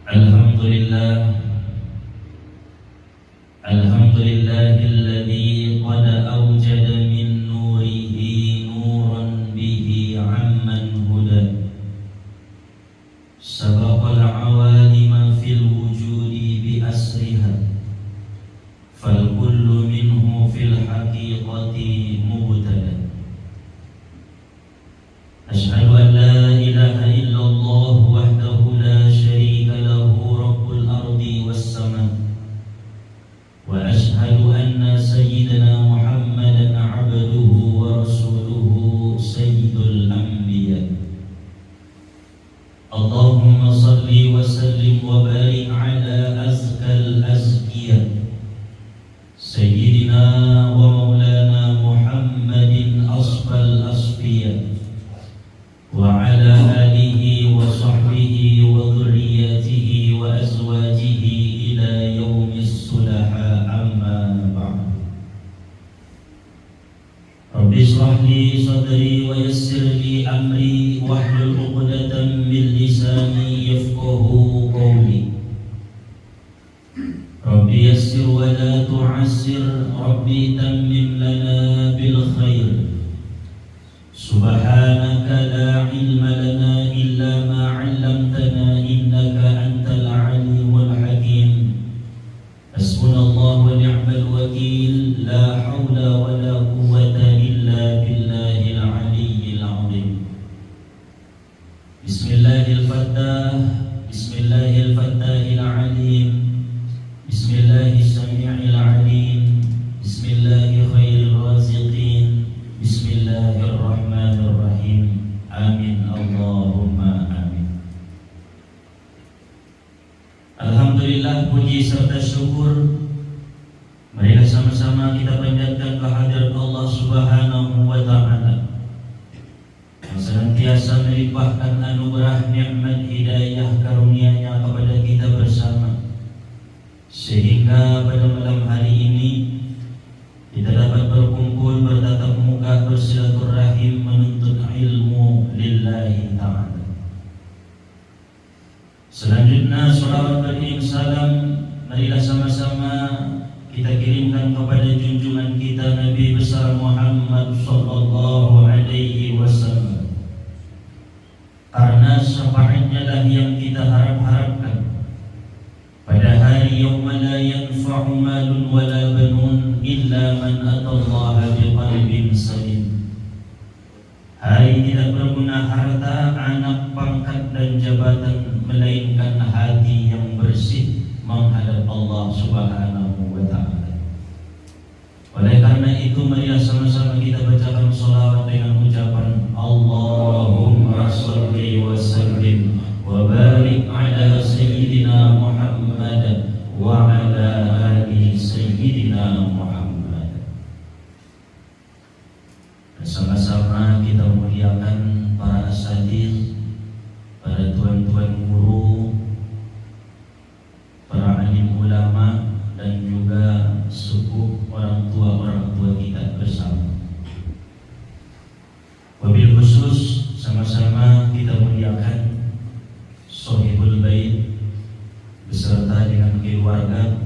Alhamdulillah, alhamdulillahilladzi qad awjada min nurihi nuran bihi amman huda. Sabaqal awalima fil wujudi bi asriha, fal kullu minhu fil haqiqati mubtada. Ashhadu an la ilaha illallah wahdahu la syarika lahu rabbul ardi was sama. Wa ashhadu anna sayyidana Muhammadan abduhu wa rasuluhu sayyidul anbiya. Allahumma salli wa sallim wa barik ala azkal azkiya sayyidina wa maulana Muhammadin asfal asfiya wa ala alihi wa sahbihi wa dhurriyyatihi wa azwajihi ila yaumis sulaha amma ba'd. Rabbi shrah li sadri wa yassir li amri wahlul 'uqdatam min lisani yafqahu qawli. Rabbi yassir wa la tu'assir, Rabbi tammim lana bil khair. Subhanaka la ilma lana illa ma 'allamtana innaka antal alimul hakim. Hasbunallahu wa ni'mal wakil, la haula wa la quwwata illa billahil aliyyil 'azim. Bismillahil fattah, bismillahil fattahil alim, bismillahis sami'il alim, bismillahi khairil raziqin, bismillahirrahmanirrahim. Amin Allahumma amin. Alhamdulillah, puji serta syukur marilah sama-sama kita panjatkan kehadirat Allah Subhanahu wa ta'ala yang senantiasa melimpahkan anugerah nikmat hidayah karunia-Nya kepada kita bersama, sehingga pada malam hari ini kita dapat berkumpul, bertatap muka, bersilaturahim, menuntut ilmu lillahi ta'ala. Selanjutnya salawat beriring salam marilah sama-sama kita kirimkan kepada junjungan kita Nabi besar Muhammad sallallahu alaihi wasallam, karena syafaatnya lah yang kita harap-harapkan pada hari yauma la yanfa'u malun wala banun illa man atallaha biqalbin salim. Hari tidak berguna harta, anak, pangkat dan jabatan, melainkan hati yang bersih menghadap Allah Subhanahu wa ta'ala. Oleh karena itu marilah sama-sama kita bacakan sholawat dengan ucapan Allahumma sholli wa sallim wa barik ala sayyidina Muhammad wa ala ali sayyidina Muhammad. Bersama-sama kita muliakan para asatidz, para tuan-tuan guru, para alim ulama, dan juga sepuh orang tua kita bersama. Wabil khusus sama-sama kita muliakan Sohibul Bait beserta dengan keluarga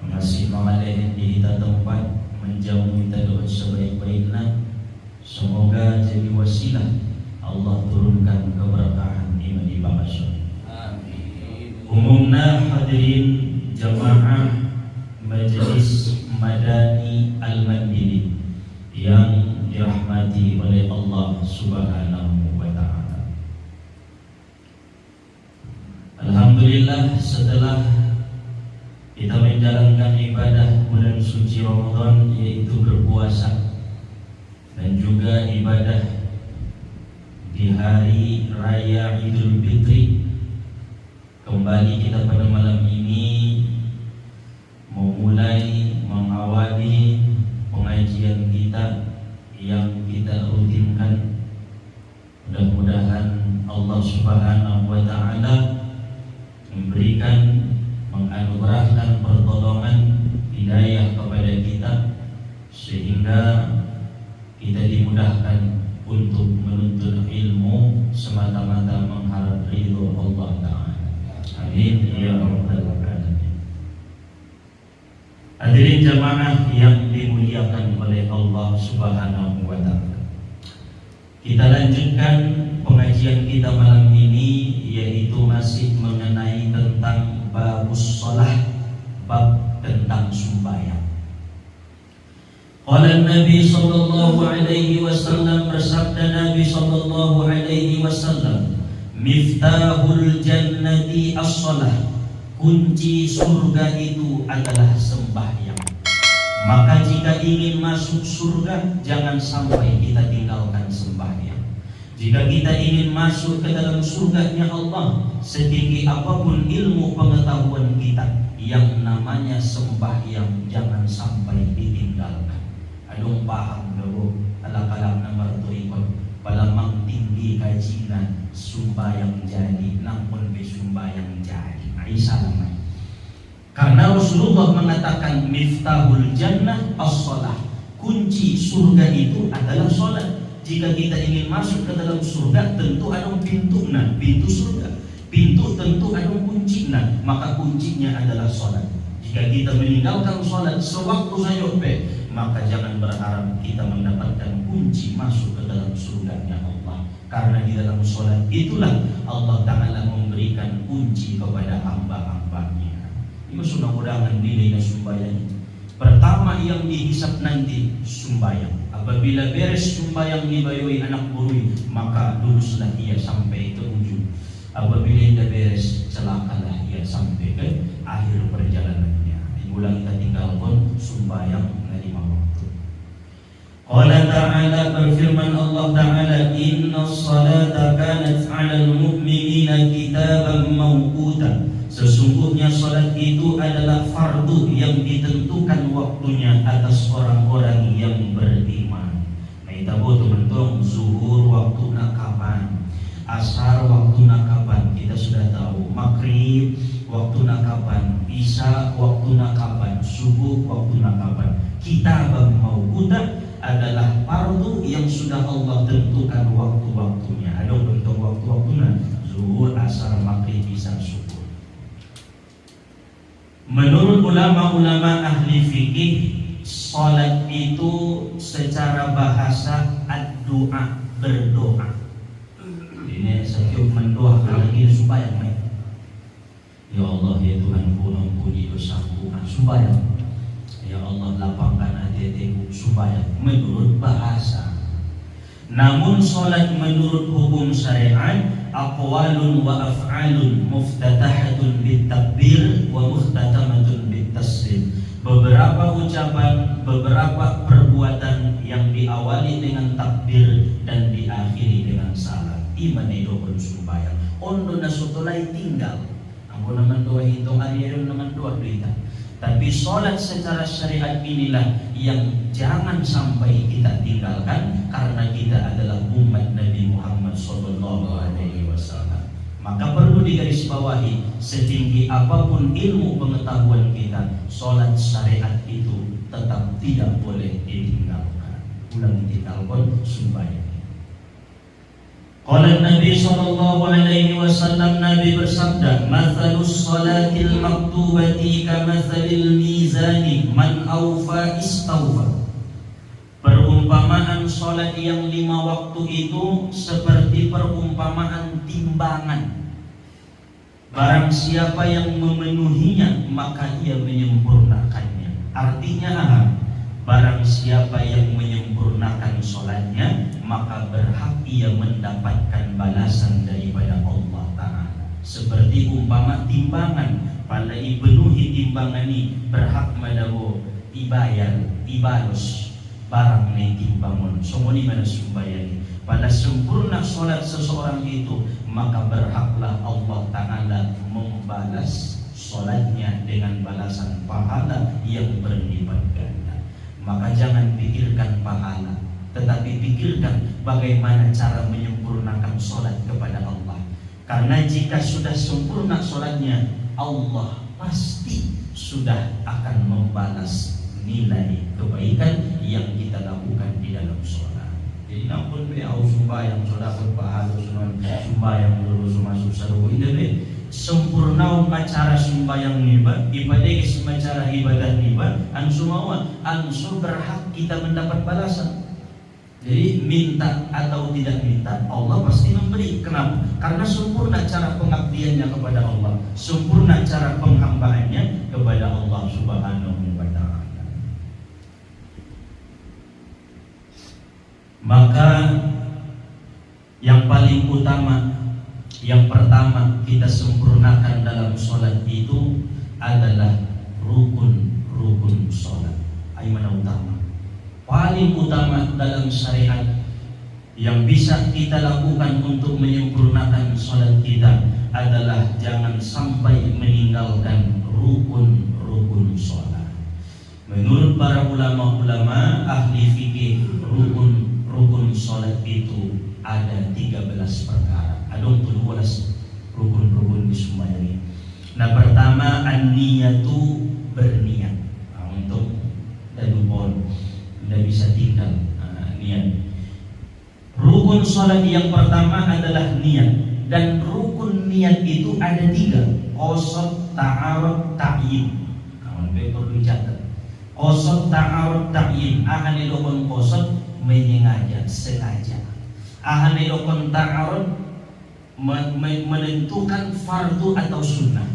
masih mengalih di kita tempat menjauh minta doa sebaik-baiknya. Semoga jadi wasilah Allah turunkan keberkahan iman di bangsa. Amin. Umumna hadirin jamaah Majelis Madani Al-Mandiri yang dirahmati oleh Allah Subhanahu wa ta'ala. Alhamdulillah, setelah kita menjalankan ibadah bulan suci Ramadan, yaitu berpuasa, dan juga ibadah di hari raya Idul Fitri, kembali kita pada malam ini memulai mengawali pengajian kita yang kita rutinkan. Mudah-mudahan Allah Subhanahu wa ta'ala memberikan, menganugerahkan pertolongan hidayah kepada kita, sehingga kita dimudahkan untuk menuntut ilmu semata-mata mengharap ridho Allah Ta'ala. Hadirin jamaah yang dimuliakan oleh Allah Subhanahu wa taala. Kita lanjutkan pengajian kita malam ini, yaitu masih mengenai tentang babus shalah, bab tentang sembahyang. Qala Nabi sallallahu alaihi wasallam, bersabda Nabi sallallahu alaihi wasallam, miftahul jannati as-shalah, kunci surga itu adalah sembahyang. Maka jika ingin masuk surga, jangan sampai kita tinggalkan sembahyang. Jika kita ingin masuk ke dalam surganya Allah, setinggi apapun ilmu pengetahuan kita, yang namanya sembahyang jangan sampai ditinggalkan. Adong paham dulu, alak-alak nomor tuikon, palamang tinggi kajian sumbayang jadi, namun besumbayang jadi. Aisyah namanya. Karena Rasulullah mengatakan miftahul jannah as-shalah, kunci surga itu adalah sholat. Jika kita ingin masuk ke dalam surga, tentu ada pintu, pintu surga. Pintu tentu ada kuncinya, maka kuncinya adalah sholat. Jika kita meninggalkan sholat sewaktu saja, maka jangan berharap kita mendapatkan kunci masuk ke dalam surganya Allah. Karena di dalam sholat itulah Allah Ta'ala memberikan kunci kepada hamba-hambanya. Ini mudah-mudahan nilainya sembahyang. Pertama yang dihisap nanti sembahyang. Apabila beres sembahyang dibayui anak burui, maka luluslah ia sampai ke ujung. Apabila tidak beres, celakalah ia sampai ke akhir perjalanannya. Diulang kita tinggalkan sembahyang dari waktu. Qala ta'ala, berfirman Allah Ta'ala, inna salata kanat 'alal mu'minina kitaban mawquta. Sesungguhnya salat itu adalah fardu yang ditentukan waktunya atas orang-orang yang beriman. Nah, kita teman-teman, zuhur waktunya kapan? Asar waktunya kapan? Kita sudah tahu. Maghrib waktunya kapan? Isya waktunya kapan? Subuh waktunya kapan? Kitabam mawquta adalah fardu yang sudah Allah tentukan waktu-waktunya. Ada bentuk waktu-waktunya, zuhur, asar, maghrib, isya, subuh. Menurut ulama-ulama ahli fikih, salat itu secara bahasa ad-doa, berdoa. Ini setiap mendoakan lagi sembahyang. Ya Allah, ya Tuhanku, ampuni dosaku, sembahyang. Ya Allah, lapangkan hati-hatiku, sembahyang. Menurut bahasa. Namun salat menurut hukum syariat, aqwalun wa af'alun muftatahatun bitakbir wa muhtatamatun bitaslim. Beberapa ucapan, beberapa perbuatan yang diawali dengan takbir dan diakhiri dengan salat. Iman itu bersembahyang. Ondo nasutulai tinggal. Aku naman doa hitung hari naman doa kita. Tapi sholat secara syariat inilah yang jangan sampai kita tinggalkan, karena kita adalah umat Nabi Muhammad SAW. Maka perlu digarisbawahi, setinggi apapun ilmu pengetahuan kita, sholat syariat itu tetap tidak boleh ditinggalkan. Ulang ditinggalkan sembahyang. Qala Nabi sallallahu alaihi wasallam, Nabi bersabda, mathalus salatil maktubati kamathalil mizani, man awfa istawfa. Perumpamaan salat yang 5 waktu itu seperti perumpamaan timbangan. Barang siapa yang memenuhinya, maka ia menyempurnakannya. Artinya apa? Barang siapa yang menyempurnakan sholatnya, maka berhak ia mendapatkan balasan daripada Allah Ta'ala. Seperti umpama timbangan, pada ipenuhi timbangan ini berhak madawo ibalos barang ni timbangan. Semua ni mana sumbayani. Pada sempurna sholat seseorang itu, maka berhaklah Allah Ta'ala membalas sholatnya dengan balasan pahala yang berlipat ganda. Maka jangan pikirkan pahala, tetapi pikirkan bagaimana cara menyempurnakan sholat kepada Allah. Karena jika sudah sempurna sholatnya, Allah pasti sudah akan membalas nilai kebaikan yang kita lakukan di dalam sholat. Jadi nampun be au sembahyang sholat berpahala, sembahyang lulus masuk sarung ini, sempurna cara sembahyang niba, ibadah cara ibadah niba, ansu mawa, ansu berhak kita mendapat balasan. Jadi minta atau tidak minta, Allah pasti memberi. Kenapa? Karena sempurna cara pengabdiannya kepada Allah, sempurna cara penghambaannya kepada Allah Subhanahu wa Ta'ala. Maka yang paling utama, yang pertama kita sempurnakan dalam sholat itu adalah rukun sholat. Mana utama? Paling utama dalam syariat yang bisa kita lakukan untuk menyempurnakan sholat kita adalah jangan sampai meninggalkan rukun sholat. Menurut para ulama-ulama ahli fikih, rukun sholat itu ada 13 perkara. Ada 12 rukun di sembahyang. Nah, pertama an-niyatu, berniat. Nah, untuk dadupon tidak bisa tinggal niat. Rukun sholat yang pertama adalah niat, dan rukun niat itu ada 3: qasad, ta'arud, ta'yin. Kawan perlu dicatat. Qasad, ta'arud, ta'yin. Akan dilakukan qasad, sengaja. Akan dilakukan ta'arud, menentukan fardu atau sunnah.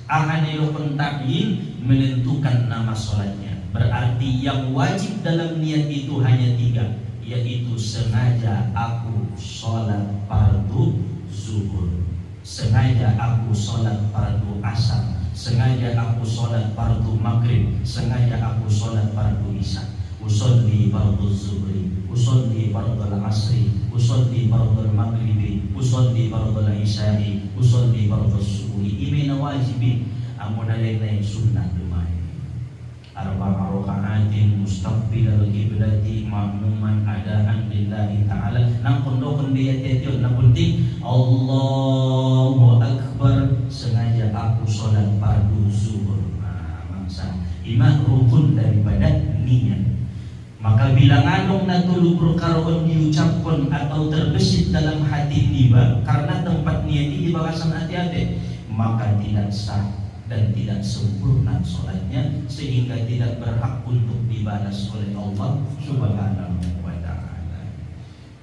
Akan dilakukan ta'yin, menentukan nama sholatnya. Berarti yang wajib dalam niat itu hanya 3, yaitu sengaja aku sholat fardu zuhur, sengaja aku sholat fardu asar, sengaja aku sholat fardu maghrib, sengaja aku sholat fardu isya. Usolli fardu zuhri, usolli fardu asri, usolli fardu maghribi, usolli fardu isya'i, usolli fardu subuhi. Ini wajibin. Amun alaina sunnah lumai. Arba'a raka'atin mustaqbilal qiblati ma'muman adaan lillahi ta'ala. Nang kondokon dia tiyon nang penting Allahu akbar, sengaja aku sholat fardu zuhur. Mangsa imam rukun daripada niat. Maka bila nganong natulu perkaroon diucapkan atau terbesit dalam hati niba karena tempat niat di bakasan hati-hati, maka tidak sah dan tidak sempurna sholatnya, sehingga tidak berhak untuk dibalas oleh Allah Subhanahu wa Ta'ala.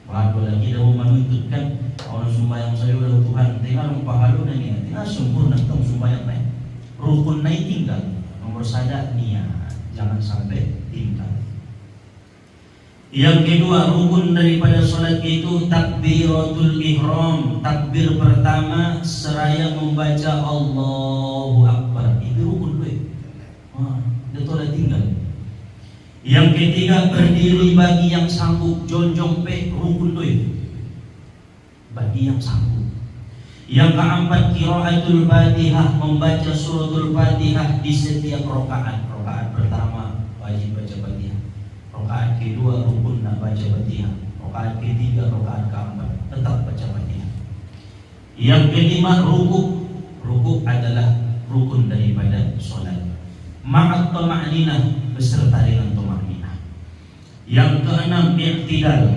Waduh lagi dah menuntutkan orang sembahyang saya udah Tuhan tinggal pahala dan niat, tinggal sempurna tong sembahyang naik. Rukun naik tinggal, nomor sada niat, jangan sampai tinggal. Yang kedua, rukun daripada sholat itu takbiratul ihram. Takbir pertama seraya membaca Allahu Akbar. Itu rukun dia tolak tinggal. Yang ketiga, berdiri bagi yang sanggup. Jonjong rukun bagi yang sanggup. Yang keempat, qiraatul Fatihah, membaca suratul Fatihah di setiap rakaat. Rakaat pertama wajib baca Fatihah. Rakaat kedua rukun nak baca Fatihah. Rakaat ketiga, rakaat keempat tetap baca Fatihah. Yang kelima, rukuk adalah rukun daripada solat. Ma'at tama'ninah, beserta dengan tama'ninah. Yang keenam, i'tidal,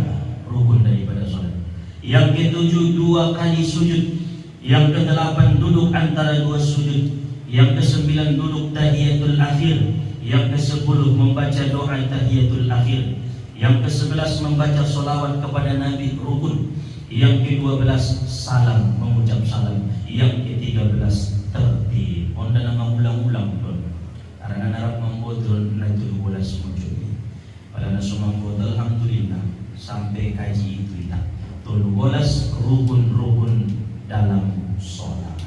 rukun daripada solat. Yang ketujuh, 2 kali sujud. Yang kedelapan, duduk antara 2 sujud. Yang kesembilan, duduk tahiyatul akhir. Yang ke-10 membaca doa tahiyatul akhir. Yang ke-11 membaca solawat kepada Nabi, rukun. Yang ke-12 salam, mengucap salam. Yang ke-13 tertib. Onda nama ulang-ulang pun. Karena narap membodol na 12 muncul. Pada nasumang bodol, alhamdulillah sampai kaji itu kita. 12 rukun-rukun dalam sholat.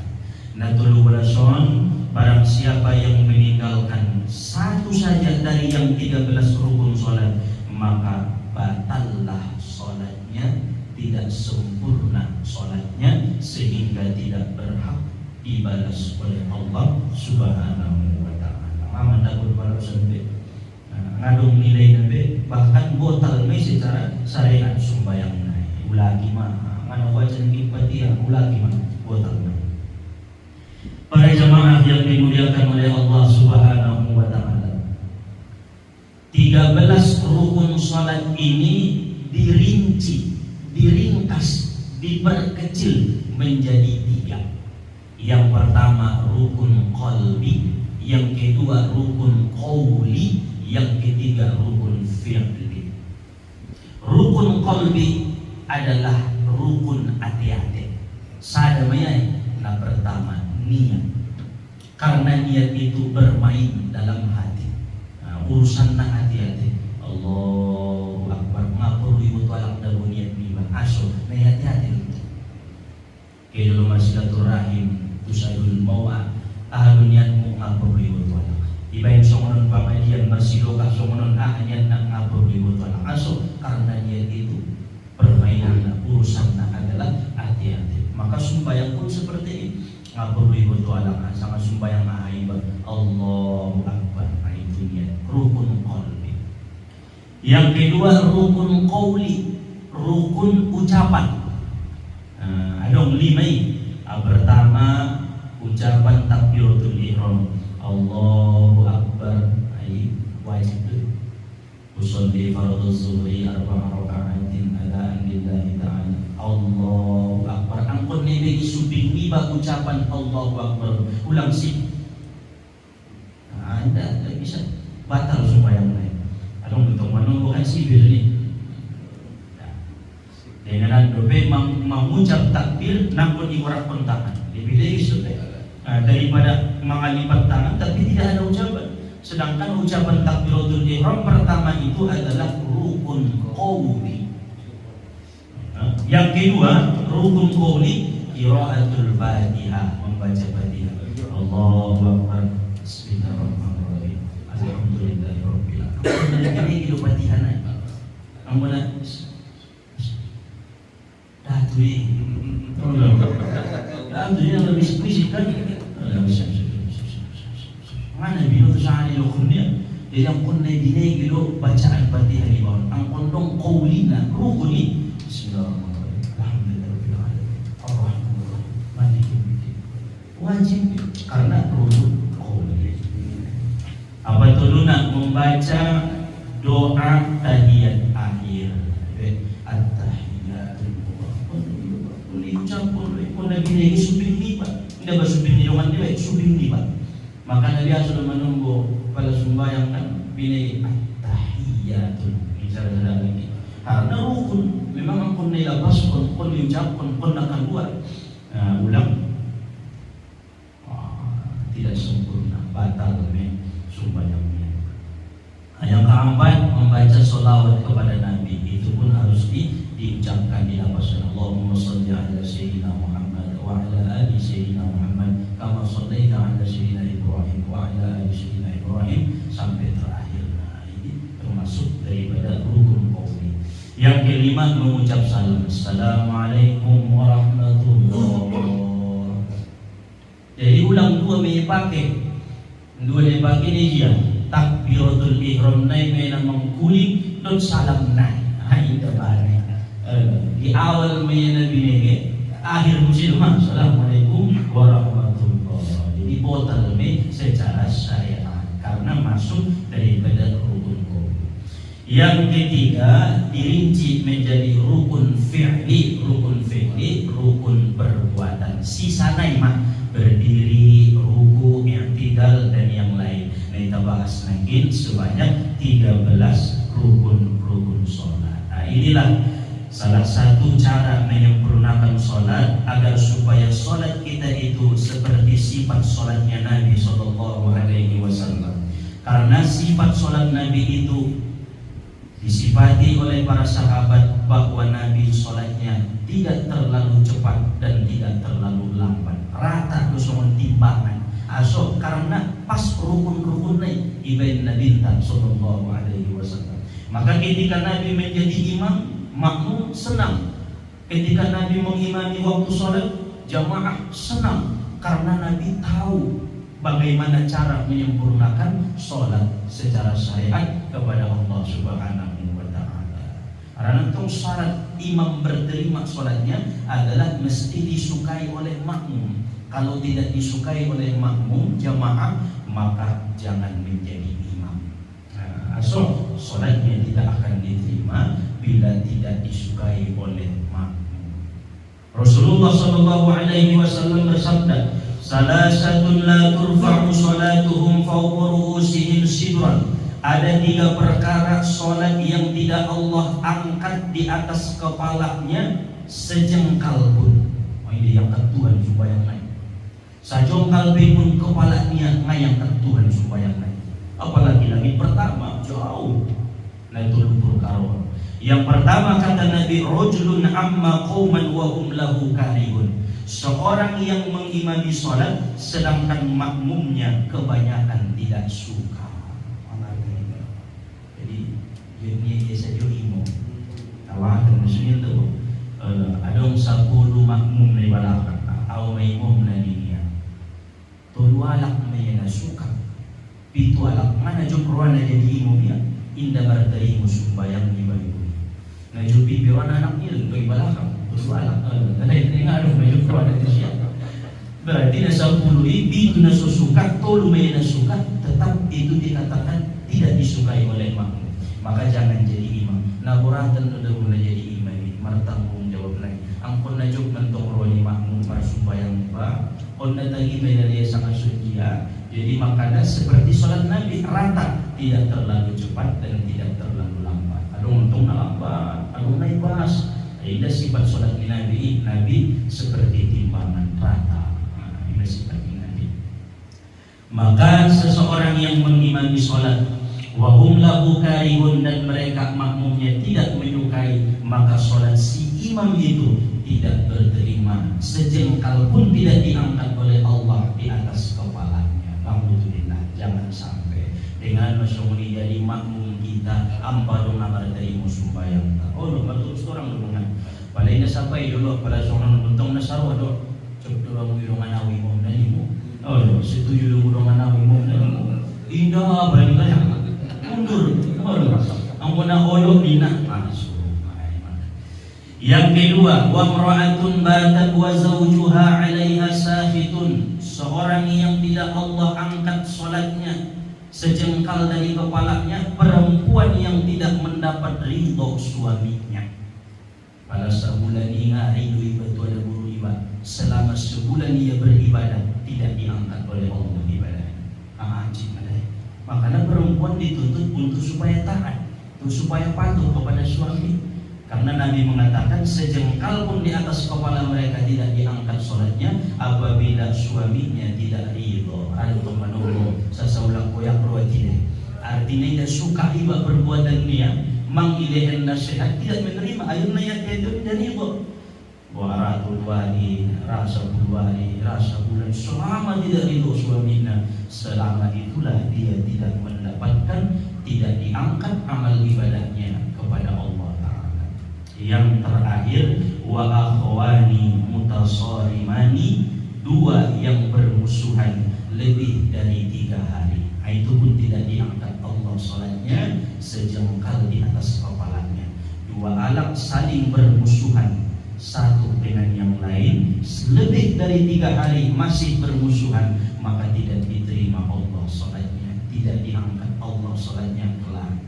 Nah 12 barang siapa yang meninggalkan satu saja dari yang 13 rukun sholat, maka batallah sholatnya, tidak sempurna sholatnya, sehingga tidak berhak dibalas oleh Allah Subhanahu wa Ta'ala. Aman takut kalau sampai ngadung nilai nabe, bahkan botal me secara syariat sembahyang naik. Ulagi mah ngana wajan Fatihah ulagi mah botal me. Para jamaah yang dimuliakan oleh Allah Subhanahu wa Ta'ala, 13 rukun salat ini dirinci, diringkas, diperkecil menjadi 3, Yang pertama rukun qalbi, yang kedua rukun qauli, yang ketiga rukun fi'li. Rukun qalbi adalah rukun hati-hati. Sadamaya na pertama niat. Karena niat itu bermain dalam hati. Urusan na hati-hati. Allahu Akbar. Ngapur ibu tualak dalam niat niman. Aso na hati-hati. Kaya dulu silaturahim tusadul mawa ahlu niatmu ngapur ibu tualak. Ibayin songonon pamadian marsilokah songonon niat na ngapur ibu tualak. Aso karena niat itu permainan urusan adalah hati-hati. Maka sembahyang pun seperti ini. Ngapur ibu tualak sama sembahyang ahaiba Allahu Akbar. Itu niat rukun qalbi. Yang kedua rukun qauli, rukun ucapan. Adong limai. Pertama ucapan takbiratul ihram Allahu Akbar. Ai wajib tu. Usolli fardhu zuhri arba'a raka'atin adaan lillahi ta'ala. Allahu Akbar. Angkon ni suping niba ucapan Allahu Akbar. Ulang sih. Anda tak bisa batal sembahyang lain. Adong betul menunggu kan sibir ni. Dengan dobe mengucap takbir nampun diurak tangan. Lebih lagi daripada mengalipat tangan tapi tidak ada ucapan. Sedangkan ucapan takbiratul ihram pertama itu adalah rukun qauli. Yang kedua rukun qauli qiraatul Fatihah, membaca Fatihah. Allahu Akbar. Bismillahirrahmanirrahim. Alhamdulillahirabbil alamin. Ini hidup Fatihah naik. Ampun. Datui. Datui yang lebih spesifik kan? Mana bilo tu sahani lo kunnya? Jadi yang kunnya dini bilo bacaan Fatihah di bawah. Ang kondong qaulina rukuni. Bismillahirrahmanirrahim. Alhamdulillahirabbil alamin. Arrahmanirrahim. Maliki yaumiddin. Wajib karena rukun qauli. Apa itu luna membaca doa tahiyat akhir. At-tahiyatul ucapan pun Nabi ini suping lipat. Tidak bersuping di ruangan dia, suping lipat. Maka Nabi sudah menunggu pada sembahyang kan bini at-tahiyatul. Bicara lagi. Karena rukun memang pun dilapas, pun diucapkan, pun akan keluar. Ulang tidak sempurna, batal sembahyangnya. Yang keempat membaca sholawat kepada Nabi itu pun harus diucapkan di lapasan. Allahumma sholli ala sayyidina Muhammad wa ala ali sayyidina Muhammad kama shallaita ala sayyidina Ibrahim wa ala ali sayyidina Ibrahim sampai terakhir. Nah, ini termasuk daripada rukun qauli. Yang kelima mengucap salam. Assalamualaikum warahmatullahi wabarakatuh. Jadi ulang dua dipakai. Dua dipakai ni dia. Takbiratul ihram naik memang mengkuling dan salam naik. Hai terbalik. Di awal Nabi ni, akhir muslimah. Assalamualaikum warahmatullahi wabarakatuh. Jadi botal me secara syariat karena masuk daripada rukun qauli. Yang ketiga dirinci menjadi rukun fi'li, rukun perbuatan. Sisa naimah berdiri, ruku, i'tidal dan yang lain. Kita bahas lagi sebanyak 13 rukun sholat. Nah, inilah salah satu cara menyempurnakan sholat agar supaya sholat kita itu seperti sifat sholatnya Nabi SAW. Karena sifat sholat Nabi itu disifati oleh para sahabat bahwa Nabi sholatnya tidak terlalu cepat dan tidak terlalu lambat, rata dengan timbangan. Aso karena pas rukun-rukun naik ibain Nabi sallallahu alaihi wasallam. Maka ketika Nabi menjadi imam, makmum senang. Ketika Nabi mengimami waktu sholat, jamaah senang karena Nabi tahu bagaimana cara menyempurnakan sholat secara syariat kepada Allah Subhanahu wa taala. Karena itu syarat imam berterima sholatnya adalah mesti disukai oleh makmum. Kalau tidak disukai oleh makmum jamaah, maka jangan menjadi imam. So sholatnya tidak akan diterima bila tidak disukai oleh makmum. Rasulullah SAW bersabda, Salasatun la turfa'u salatuhum fawqa ru'usihim shibran. Ada 3 perkara solat yang tidak Allah angkat di atas kepalanya sejengkal pun. Oh, ini yang Tuhan supaya naik. Sajongkal pun kepalanya ngayangkan Tuhan supaya naik. Apalagi langit pertama jauh. Nah itu perkara. Yang pertama kata Nabi, rajulun amma qauman wa hum lahu karihun. Seorang yang mengimami solat sedangkan makmumnya kebanyakan tidak suka. Jadi dia saja imam. Tawakan maksudnya tu ada 10 makmum di belakang atau imam nadinya. Tolu alak mayana suka. Pitu alak mana jumruan jadi imam ya. Indah berterima sembahyang di bayu. Nah jupi biwan anak ni di belakang. Tolu alak. Ada yang dengar ada jumruan di siapa. Berarti na 10 itu na suka, tolu mayana suka, tetap itu dikatakan tidak disukai oleh makmum. Maka jangan jadi imam. Naburatan udah mulai jadi imam ini. Martanggung jawab lagi. Angkon na jok mentong roni makmum marsumbayang ba. On na tagi medalya sa kasunjia. Jadi makanya seperti sholat Nabi rata, tidak terlalu cepat dan tidak terlalu lambat. Adong untung na lambat, adong na ibas. Ida sifat sholat Nabi. Nabi seperti timbangan rata. Ida sifat Nabi. Maka seseorang yang mengimami sholat wahum lahu karihun dan mereka makmumnya tidak menyukai, maka sholat si imam itu tidak berterima, sejengkal pun tidak diangkat oleh Allah di atas kepalanya. Alhamdulillah, jangan sampai dengan masyumuni jadi makmum kita ampadong namar terima sumbayang. Oh lo betul seorang dengan palingnya sampai dulu pada seorang untung nasarwa do cek dulu ngirungan awi mom nalimu. Oh lo setuju dulu ngirungan awi mom nalimu. Indah banyak mundur, ampun olok minah masuk. Yang kedua, wa mra'atun batat wa zawjuha 'alaiha safitun. Seorang yang tidak Allah angkat salatnya sejengkal dari kepalanya, perempuan yang tidak mendapat ridho suaminya. Pada sebulan ini ridho ibadah ada guru ibadah. Selama sebulan ia beribadah tidak diangkat oleh Allah ibadahnya. Anjing ada. Makanya perempuan dituntut untuk supaya taat, untuk supaya patuh kepada suami. Karena Nabi mengatakan sejengkal pun di atas kepala mereka tidak diangkat sholatnya apabila suaminya tidak ridho atau menurut sesaulah koyak roh tidak. Artinya dia suka iba perbuatan dia, mangilehen nasihat tidak menerima. Ayun nayat itu tidak ridho. Waratul wali, rasa bulwali, rasa bulan selama tidak ridho suaminya, selama itulah dia tidak mendapatkan, tidak diangkat amal ibadahnya kepada Allah Ta'ala. Yang terakhir, wa akhwani mutasarimani, 2 yang bermusuhan lebih dari 3 hari. Itu pun tidak diangkat Allah sholatnya sejengkal di atas kepalanya. 2 alat saling bermusuhan satu dengan yang lain lebih dari 3 hari masih bermusuhan, maka tidak diterima Allah sholatnya, tidak diangkat Allah sholatnya kelak.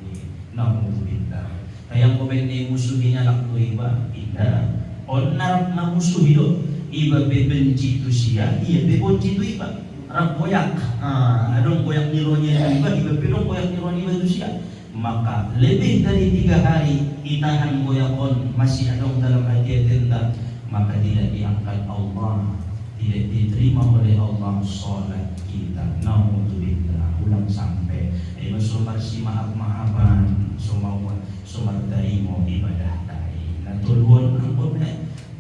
Naudzubillah. Kayak komende musuhinya lakto iba, indah. Onar na musuh hidup, iba bebenci tu sia, iya bebenci tu iba. Rap boyak, adong boyak nironya iba, iba pedong boyak nironya iba tu sia. Maka lebih dari 3 hari itahan goyakon masih ada dalam hati tentang, maka tidak diangkat Allah, tidak diterima oleh Allah sholat kita. Naudzubillah, ulang sampai sumar si maaf-maafan sumar terima ibadah tadi. Nah tuluan ampun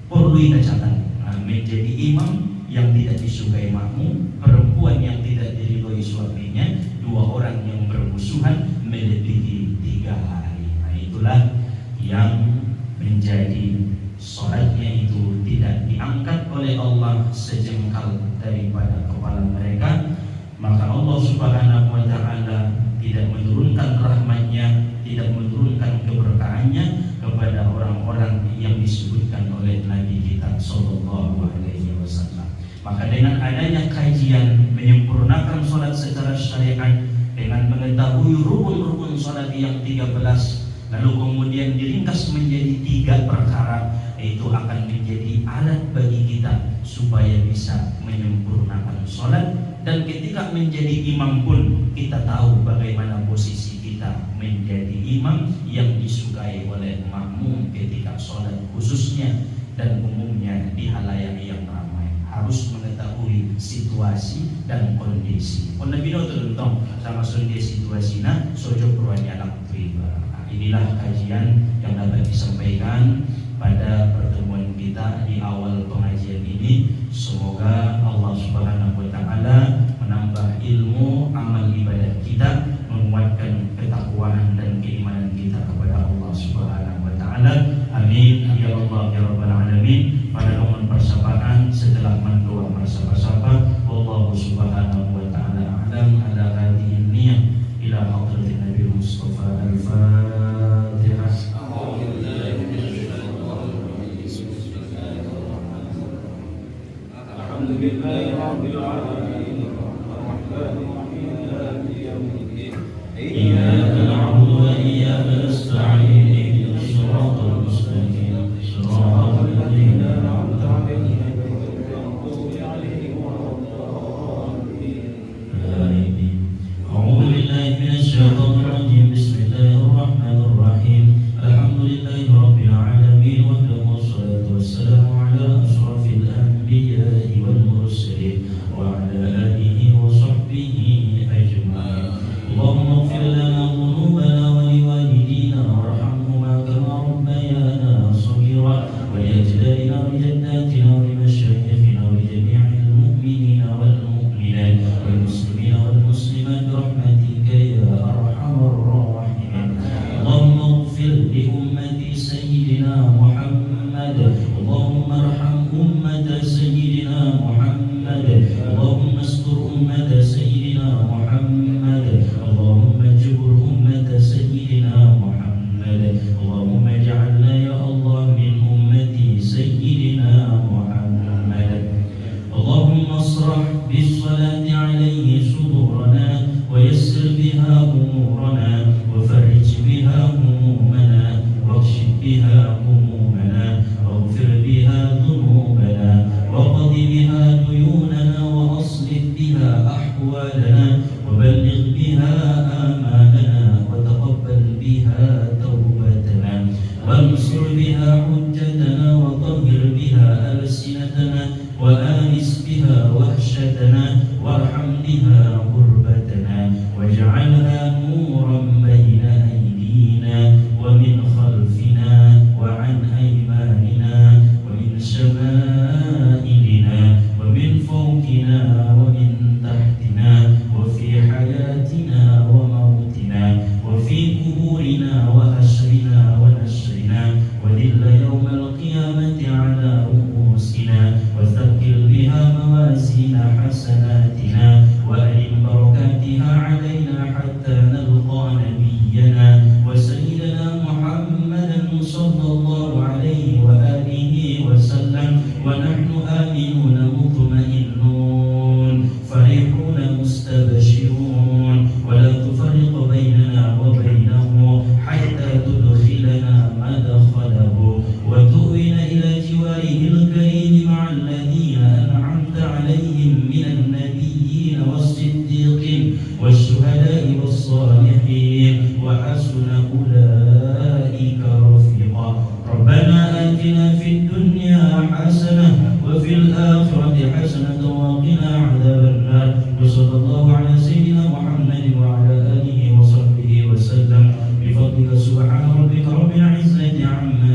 perlu dicatat. Menjadi imam yang tidak disukai makmum, perempuan yang tidak diridhoi suaminya, 2 orang yang bermusuhan melebihi 3 hari. Nah itulah yang menjadi sholatnya itu tidak diangkat oleh Allah sejengkal daripada kepala mereka. Maka Allah Subhanahu wa Ta'ala tidak menurunkan rahmatnya, tidak menurunkan keberkahannya kepada orang-orang yang disebutkan oleh Nabi kita Sallallahu Alaihi Wasallam. Maka dengan adanya kajian menyempurnakan sholat secara syariat, dengan mengetahui rukun-rukun sholat yang 13, lalu kemudian diringkas menjadi 3 perkara, itu akan menjadi alat bagi kita supaya bisa menyempurnakan Dan ketika menjadi imam pun kita tahu bagaimana posisi kita menjadi imam yang disukai oleh makmum ketika sholat khususnya dan umumnya di halayak yang ramai. Harus mengetahui situasi dan kondisi. Pun Nabi tentang sama sonde situasinya sojo peruannya anak riba. Inilah kajian yang dapat disampaikan pada pertemuan kita di awal pengajian ini. Semoga Allah Subhanahu wa taala menambah ilmu amal ibadah kita, menguatkan ketakwaan dan keimanan kita kepada Allah Subhanahu wa taala. Amin ya Allah ya rabbal alamin. Pada momen persapaan setelah mendoa bersapa-sama, wallahu subhanahu wa taala a'lam ala hadhihi niyyah ila hadratin Nabi Mustafa al-Fatihah. Alhamdulillahi rabbil alamin arrahmanir rahim maliki yaumiddin iyyaka na'budu wa iyyaka nasta'in ihdinas siratal mustaqim siratal ladzina an'amta 'alaihim ghairil maghdubi 'alaihim waladdallin. A'udzu billahi minasy syaithanir rajim. Bismillahirrahmanirrahim. Alhamdulillahi rabbil alamin wa wassalatu wassalamu ala asyrafil anbiya'i wal mursalin wa ala alihi wa sahbihi ajma'in. Allahumma ighfir lana dhunubana wa liwalidina warhamhuma kama rabbayana shaghira wa li ajdadina wa jaddatina wa li mashayikhina wa li jami'il mu'minina wal mu'minat wal muslimina wal muslimat bi rahmatika ya arhamar rahimin. Allahumma ighfir li ummati sayyidina Muhammad. Allahumma arham ummata sayyidina Muhammad. Allahumma astur ummata sayyidina Muhammad. Allahumma jubur ummata sayyidina Muhammad. Allahumma ij'alna ya Allah min ummati sayyidina Muhammad. Allahumma asrah bis salati alayhi sudurana wa yassir biha umurana wa farij biha humumana wa kshif biha humumana waghfir biha dhunubana wa qadi biha duyunana wa aslih biha ahwalana wa balligh biha amalana wa taqabbal biha tawbatana wansur biha hujjatana wa tahhir biha alsinatana wa anis biha wahshatana warham biha غربتنا واجعلها نورا بين أيدينا ومن خلفنا وعن أيماننا ومن شمائلنا ومن فوقنا ومن تحتنا وفي حياتنا وموتنا وفي قبورنا وحشرنا ونشرنا وذل يوم القيامة على رؤوسنا وثقل بها موازين حسناتنا وألم بركاتها علينا حتى نلقى نبينا وسيدنا محمدا صلى الله عليه وآله وسلم ونحن آمنون مطمئنون فرحون مستبشرون ولا تفرق بيننا وبينه حتى تدخلنا مدخله وتؤوينا إلى جواره الكريم مع الذين أنعمت عليهم من النبيين والصديقين والشهداء والصالحين وحسن أولئك رفيقا. ربنا آتنا في الدنيا حسنة وفي الآخرة حسنة وقنا عذاب النار. وصلى الله على سيدنا محمد وعلى آله وصحبه وسلم بفضلك سبحان ربك رب العزة عما